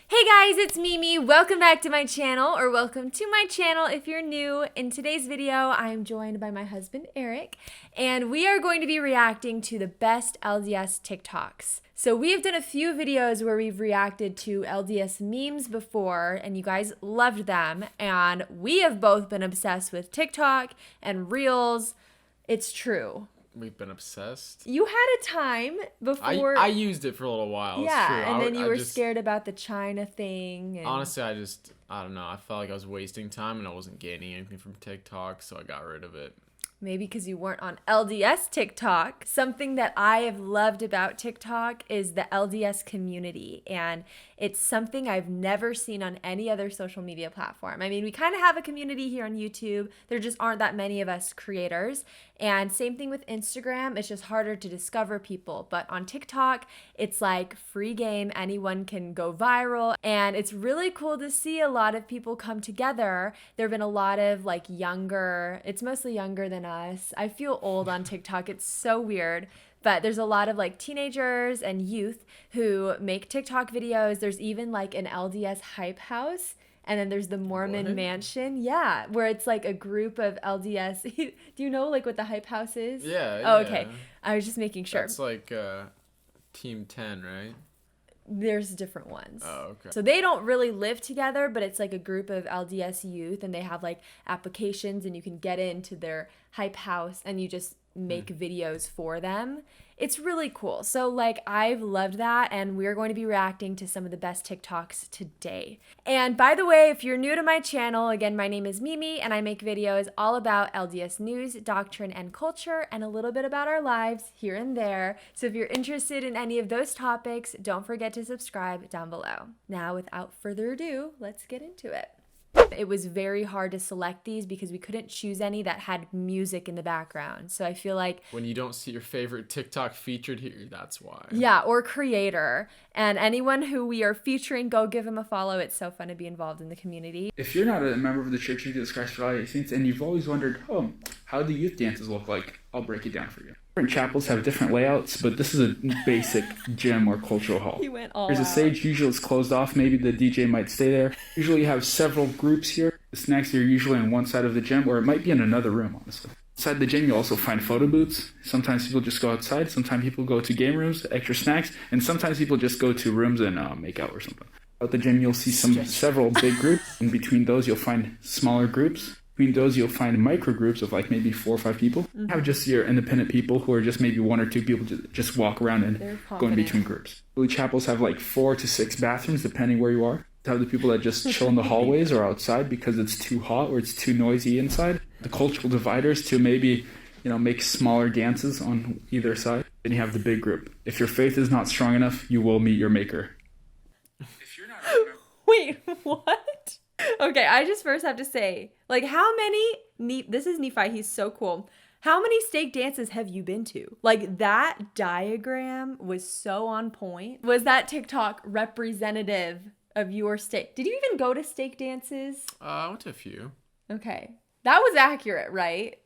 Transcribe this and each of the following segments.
Hey guys, it's Mimi. Welcome back to my channel, or welcome to my channel if you're new. In today's video, I'm joined by my husband, Eric, and we are going to be reacting to the best LDS TikToks. So we have done a few videos where we've reacted to LDS memes before, and you guys loved them, and we have both been obsessed with TikTok and Reels. It's true. We've been obsessed. You had a time before. I used it for a little while. Yeah, it's true. and then you were scared about the China thing. And... Honestly, I don't know. I felt like I was wasting time and I wasn't gaining anything from TikTok, so I got rid of it. Maybe because you weren't on LDS TikTok. Something that I have loved about TikTok is the LDS community, and it's something I've never seen on any other social media platform. I mean, we kind of have a community here on YouTube. There just aren't that many of us creators. And same thing with Instagram. It's just harder to discover people. But on TikTok, it's like free game. Anyone can go viral. And it's really cool to see a lot of people come together. There have been a lot of like younger, it's mostly younger than us. I feel old on TikTok. It's so weird. But there's a lot of like teenagers and youth who make TikTok videos. There's even like an LDS hype house. And then there's the Mormon Mansion. Yeah, where it's like a group of LDS. Do you know like what the hype house is? Yeah. Oh, okay. I was just making sure. That's like Team 10, right? There's different ones. Oh, okay. So they don't really live together, but it's like a group of LDS youth, and they have like applications, and you can get into their hype house, and you just make videos for them. It's really cool. So like I've loved that, and we're going to be reacting to some of the best TikToks today. And by the way, if you're new to my channel, again, my name is Mimi, and I make videos all about LDS news, doctrine, and culture, and a little bit about our lives here and there. So if you're interested in any of those topics, don't forget to subscribe down below. Now, without further ado, let's get into it. It was very hard to select these because we couldn't choose any that had music in the background. So I feel like when you don't see your favorite TikTok featured here, that's why. Yeah, or creator. And anyone who we are featuring, go give them a follow. It's so fun to be involved in the community. If you're not a member of the Church of Jesus Christ of Latter-day Saints and you've always wondered, how do youth dances look like? I'll break it down for you. Different chapels have different layouts, but this is a basic gym or cultural hall. He went all There's a stage, usually it's closed off, maybe the DJ might stay there. Usually you have several groups here. The snacks are usually on one side of the gym, or it might be in another room, honestly. Inside the gym, you also find photo booths. Sometimes people just go outside, sometimes people go to game rooms, extra snacks, and sometimes people just go to rooms and make out or something. At the gym, you'll see several big groups. In between those, you'll find smaller groups. Between those, you'll find micro groups of like maybe 4 or 5 people. You have just your independent people who are just maybe 1 or 2 people to just walk around and go in between groups. Really, chapels have like 4 to 6 bathrooms depending where you are. You have the people that just chill in the hallways or outside because it's too hot or it's too noisy inside. The cultural dividers to maybe, make smaller dances on either side. Then you have the big group. If your faith is not strong enough, you will meet your maker. If you're not Wait, what? Okay, I just first have to say, like, how many, this is Nephi, he's so cool. How many stake dances have you been to? Like, that diagram was so on point. Was that TikTok representative of your stake? Did you even go to stake dances? I went to a few. Okay. That was accurate, right?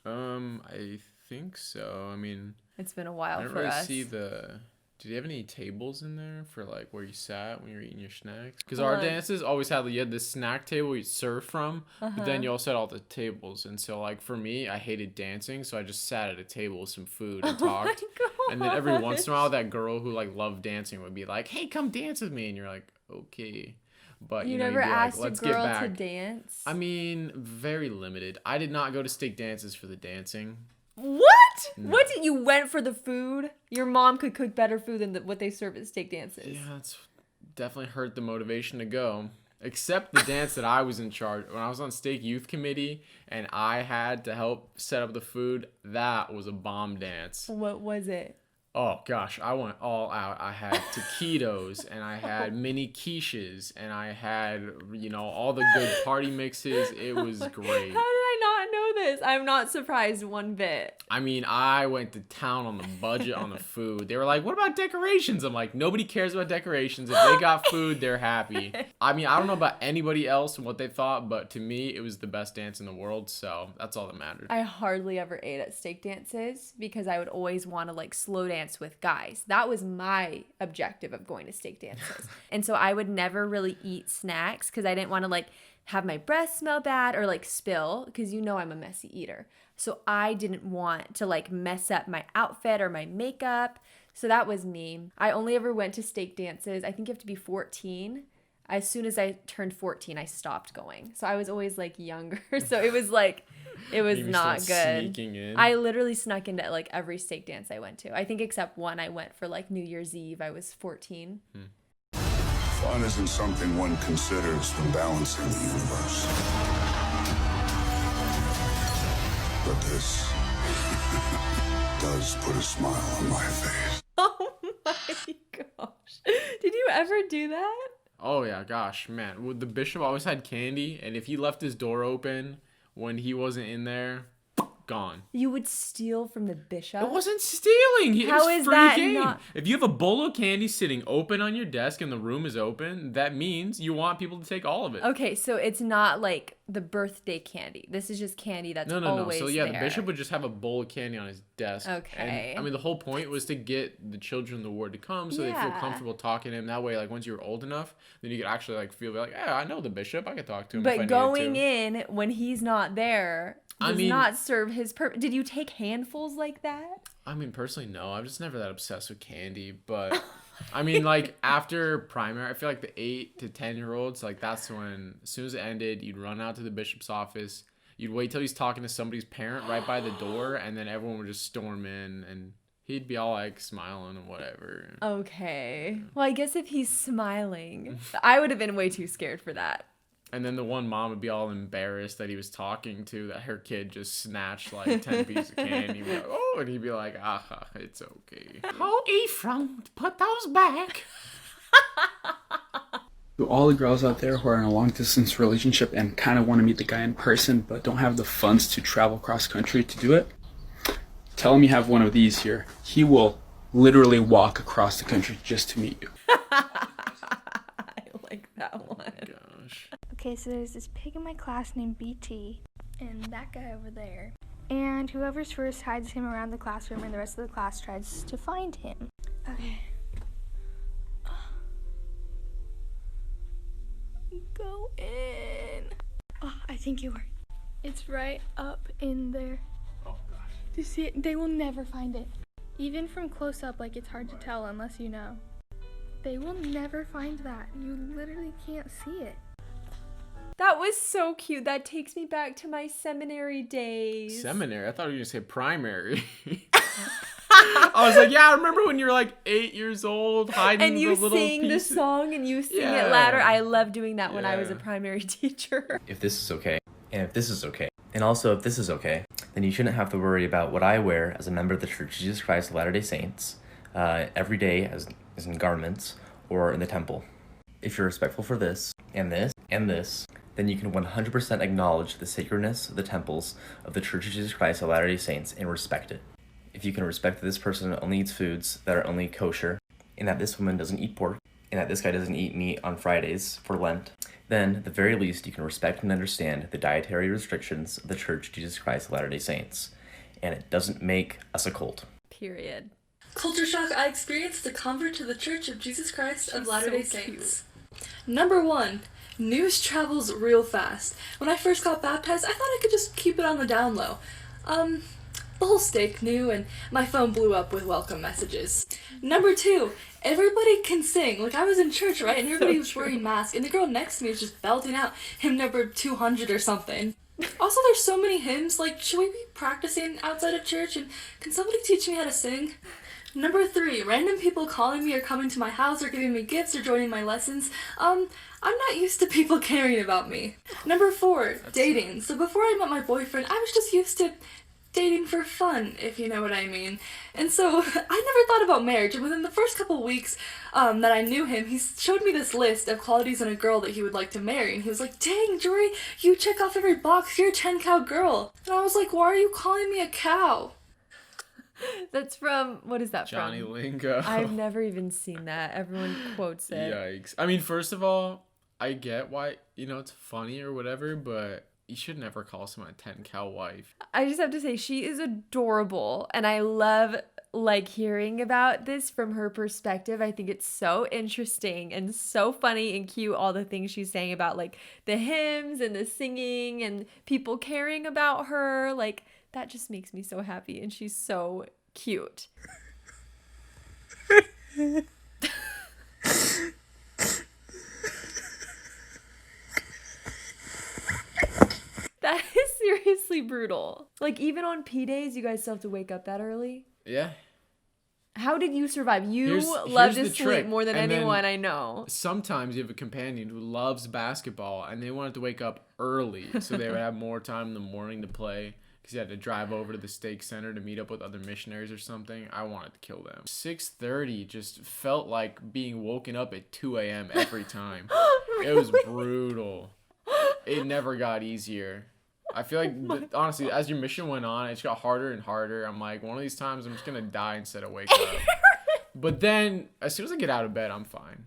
I think so. I mean, it's been a while for us. I didn't really see did you have any tables in there for like where you sat when you were eating your snacks? Because our dances always had, you had this snack table you serve from, but then you also had all the tables. And so like for me, I hated dancing, so I just sat at a table with some food and talked. And then every once in a while, that girl who like loved dancing would be like, "Hey, come dance with me," and you're like, "Okay." But you never asked like, a girl to dance? I mean, very limited. I did not go to stake dances for the dancing. What? No. What did you went for the food? Your mom could cook better food than what they serve at stake dances. Yeah, it's definitely hurt the motivation to go. Except the dance that I was in charge when I was on stake youth committee and I had to help set up the food. That was a bomb dance. What was it? Oh gosh, I went all out. I had taquitos and I had mini quiches and I had, all the good party mixes. It was great. How did I not know Yes, I'm not surprised one bit. I mean, I went to town on the budget on the food. They were like, what about decorations? I'm like, nobody cares about decorations. If they got food, they're happy. I mean, I don't know about anybody else and what they thought, but to me, it was the best dance in the world. So that's all that mattered. I hardly ever ate at steak dances because I would always want to like slow dance with guys. That was my objective of going to steak dances. And so I would never really eat snacks because I didn't want to like have my breath smell bad or like spill because you know I'm a messy eater. So I didn't want to like mess up my outfit or my makeup. So that was me. I only ever went to steak dances. I think you have to be 14. As soon as I turned 14, I stopped going. So I was always like younger. So it was like, it was not good. Sneaking in. I literally snuck into like every steak dance I went to. I think except one I went for like New Year's Eve. I was 14. Fun isn't something one considers when balancing the universe. But this does put a smile on my face. Oh my gosh. Did you ever do that? Oh, yeah, gosh, man. Well, the bishop always had candy, and if he left his door open when he wasn't in there, gone. You would steal from the bishop? It wasn't stealing. It How was is free that game. not- If you have a bowl of candy sitting open on your desk and the room is open, that means you want people to take all of it. Okay, so it's not like the birthday candy. This is just candy that's No. always So yeah, there. the bishop would just have a bowl of candy on his desk. Okay. And I mean, the whole point was to get the children of the ward to come so they feel Yeah. comfortable talking to him. That way, like once you're old enough, then you could actually like feel like, yeah, I know the bishop. I could talk to him. if I But needed going to. in when he's not there does not serve his purpose. Did you take handfuls like that? I mean, personally, no. I'm just never that obsessed with candy. But I mean, like after primary, I feel like the 8 to 10-year-olds, like that's when, as soon as it ended, you'd run out to the bishop's office. You'd wait till he's talking to somebody's parent right by the door, and then everyone would just storm in, and he'd be all like smiling and whatever. Okay. Well, I guess if he's smiling, I would have been way too scared for that. And then the one mom would be all embarrassed that he was talking to, that her kid just snatched like 10 pieces of candy. He'd be like, oh, and he'd be like, it's okay. Oh, Ephraim, put those back. To all the girls out there who are in a long distance relationship and kind of want to meet the guy in person but don't have the funds to travel cross country to do it, tell him you have one of these here. He will literally walk across the country just to meet you. I like that one. Gosh. Okay, so there's this pig in my class named BT, and that guy over there. And whoever's first hides him around the classroom, and the rest of the class tries to find him. Okay. Go in. Oh, I think you are. It's right up in there. Oh, gosh. Do you see it? They will never find it. Even from close up, like it's hard to tell unless you know. They will never find that. You literally can't see it. That was so cute. That takes me back to my seminary days. Seminary? I thought you were going to say primary. I was like, yeah, I remember when you were like 8 years old, hiding And you the little sing the pieces. song and you sing Yeah. it louder. I love doing that when I was a Yeah. primary teacher. If this is okay, and if this is okay, and also if this is okay, then you shouldn't have to worry about what I wear as a member of the Church of Jesus Christ of Latter-day Saints every day as in garments or in the temple. If you're respectful for this, and this, then you can 100% acknowledge the sacredness of the temples of the Church of Jesus Christ of Latter-day Saints and respect it. If you can respect that this person only eats foods that are only kosher, and that this woman doesn't eat pork, and that this guy doesn't eat meat on Fridays for Lent, then at the very least you can respect and understand the dietary restrictions of the Church of Jesus Christ of Latter-day Saints, and it doesn't make us a cult. Period. Culture shock I experienced the convert to the Church of Jesus Christ of She's Latter-day so cute. Saints. Number 1, news travels real fast. When I first got baptized, I thought I could just keep it on the down low. The whole stake knew, and my phone blew up with welcome messages. Number 2, everybody can sing. Like, I was in church, right, and everybody was wearing masks, and the girl next to me was just belting out hymn number 200 or something. Also, there's so many hymns, like, should we be practicing outside of church, and can somebody teach me how to sing? Number 3, random people calling me or coming to my house or giving me gifts or joining my lessons. I'm not used to people caring about me. Number 4, dating. So before I met my boyfriend, I was just used to dating for fun, if you know what I mean. And so I never thought about marriage, and within the first couple weeks that I knew him, he showed me this list of qualities in a girl that he would like to marry, and he was like, dang, Jory, you check off every box, you're a 10-cow girl. And I was like, why are you calling me a cow? That's from, what is that Johnny from? Lingo. I've never even seen that. Everyone quotes it. Yikes. I mean, first of all, I get why, it's funny or whatever, but you should never call someone a 10-cow wife. I just have to say, she is adorable, and I love hearing about this from her perspective. I think it's so interesting and so funny and cute, all the things she's saying about the hymns and the singing and people caring about her. That just makes me so happy, and she's so cute. That is seriously brutal. Even on P days, you guys still have to wake up that early? Yeah. How did you survive? You Here's love to the sleep trick. more than And then anyone I know. Sometimes you have a companion who loves basketball, and they wanted to wake up early so they would have more time in the morning to play, because you had to drive over to the stake center to meet up with other missionaries or something. I wanted to kill them. 6:30 just felt like being woken up at 2 a.m. every time. Really? It was brutal. It never got easier. I feel like, honestly, as your mission went on, it just got harder and harder. I'm like, one of these times I'm just going to die instead of wake up. But then, as soon as I get out of bed, I'm fine.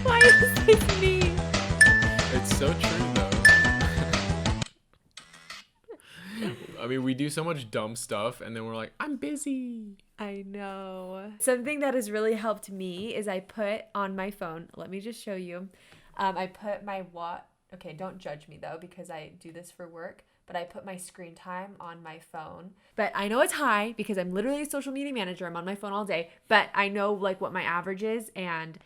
Why is this me? It's so true, though. I mean, we do so much dumb stuff, and then we're like, I'm busy. I know. Something that has really helped me is I put on my phone, let me just show you. I put my okay, don't judge me though, because I do this for work, but I put my screen time on my phone. But I know it's high because I'm literally a social media manager. I'm on my phone all day, but I know what my average is, and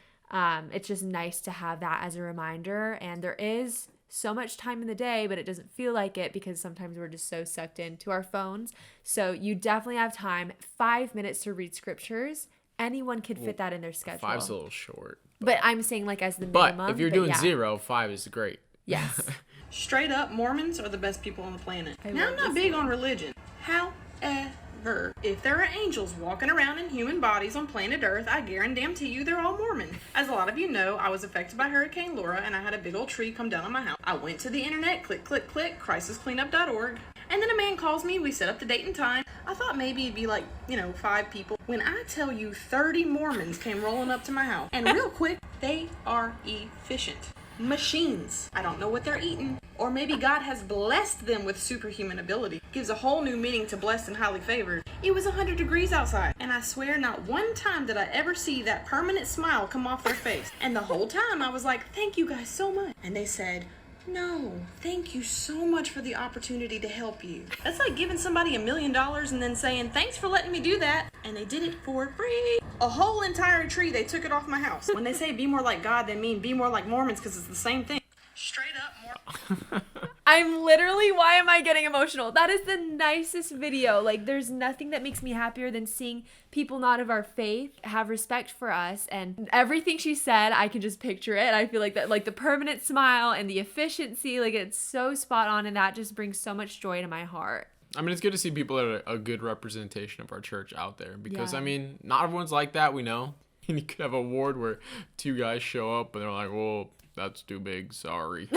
it's just nice to have that as a reminder. And there is so much time in the day, but it doesn't feel like it because sometimes we're just so sucked into our phones. So you definitely have time, 5 minutes to read scriptures. Anyone could fit that in their schedule. 5's a little short. But I'm saying as the minimum. But if you're doing 0, 5 is great. Yes. Straight up, Mormons are the best people on the planet. Now, I'm not big on religion. However, if there are angels walking around in human bodies on planet Earth, I guarantee you they're all Mormon. As a lot of you know, I was affected by Hurricane Laura, and I had a big old tree come down on my house. I went to the internet, click, crisiscleanup.org. And then a man calls me, we set up the date and time. I thought maybe it'd be 5 people. When I tell you 30 Mormons came rolling up to my house. And real quick, they are efficient. Machines. I don't know what they're eating. Or maybe God has blessed them with superhuman ability. Gives a whole new meaning to blessed and highly favored. It was 100 degrees outside. And I swear not one time did I ever see that permanent smile come off their face. And the whole time I was like, thank you guys so much. And they said, no, thank you so much for the opportunity to help you. That's like giving somebody $1 million and then saying, thanks for letting me do that. And they did it for free. A whole entire tree, they took it off my house. When they say be more like God, they mean be more like Mormons because it's the same thing. Straight up more. I'm literally, why am I getting emotional? That is the nicest video. There's nothing that makes me happier than seeing people not of our faith have respect for us. And everything she said, I can just picture it. I feel like that, the permanent smile and the efficiency, it's so spot on. And that just brings so much joy to my heart. I mean, it's good to see people that are a good representation of our church out there because, Yeah. I mean, not everyone's like that, we know. And you could have a ward where 2 guys show up and they're like, well, that's too big, sorry.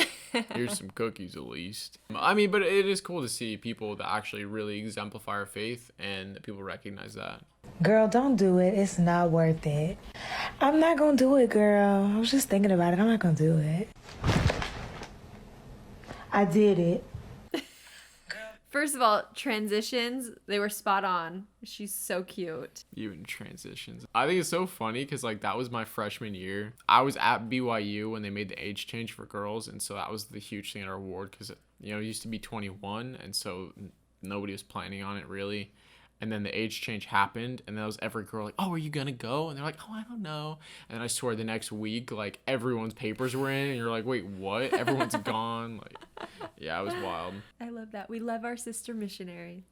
Here's some cookies at least. I mean, but it is cool to see people that actually really exemplify our faith and people recognize that. Girl, don't do it. It's not worth it. I'm not gonna do it, girl. I was just thinking about it. I'm not gonna do it. I did it. First of all, transitions, they were spot on. She's so cute. Even transitions. I think it's so funny because that was my freshman year. I was at BYU when they made the age change for girls. And so that was the huge thing at our ward because, it used to be 21. And so nobody was planning on it really. And then the age change happened, and that was every girl like, oh, are you gonna go? And they're like, oh, I don't know. And then I swear the next week, everyone's papers were in, and you're like, wait, what? Everyone's gone. Yeah, it was wild. I love that. We love our sister missionaries.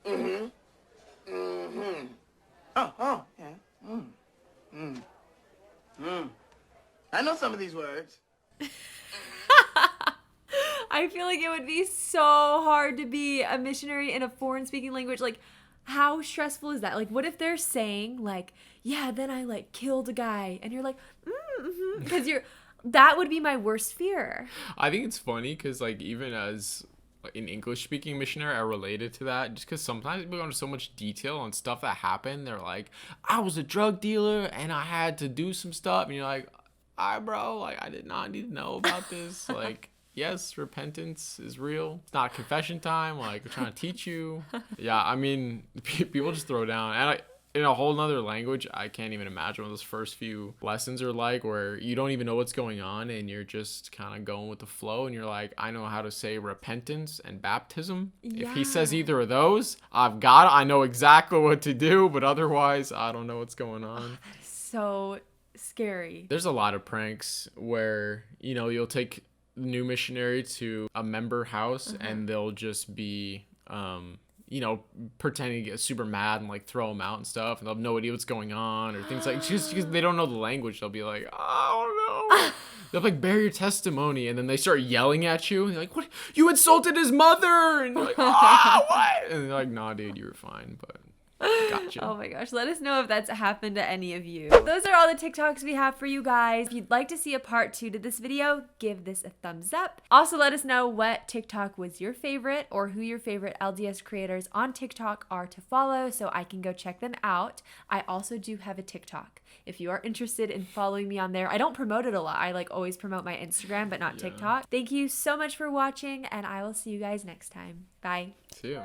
Mm-hmm. Mm-hmm. Oh, yeah. I know some of these words. I feel like it would be so hard to be a missionary in a foreign speaking language. Like, how stressful is that? Like, what if they're saying like, yeah, then I like killed a guy, and you're like, because that would be my worst fear. I think it's funny because like even as an English speaking missionary, I related to that just because sometimes people go into so much detail on stuff that happened. They're like, I was a drug dealer and I had to do some stuff, and you're like, all right, bro, like I did not need to know about this. Like, yes, repentance is real. It's not confession time. Like, we're trying to teach you. Yeah, I mean, people just throw down. And in a whole nother language, I can't even imagine what those first few lessons are like, where you don't even know what's going on and you're just kind of going with the flow. And you're like, I know how to say repentance and baptism. Yeah. If he says either of those, I know exactly what to do. But otherwise, I don't know what's going on. So scary. There's a lot of pranks where, you'll take the new missionary to a member house and they'll just be pretending to get super mad and like throw them out and stuff, and they'll have no idea what's going on or things like, just because they don't know the language, they'll be like, oh no. They'll like bear your testimony, and then they start yelling at you and you're like, what, you insulted his mother, and you're like, what, and they're like, nah dude, you were fine, but gotcha. Oh my gosh, let us know if that's happened to any of you. Those are all the TikToks we have for you guys. If you'd like to see a part 2 to this video, give this a thumbs up. Also, let us know what TikTok was your favorite, or who your favorite LDS creators on TikTok are to follow, so I can go check them out. I also do have a TikTok. If you are interested in following me on there, I don't promote it a lot. I like always promote my Instagram, but not TikTok. Thank you so much for watching, and I will see you guys next time. Bye. See you.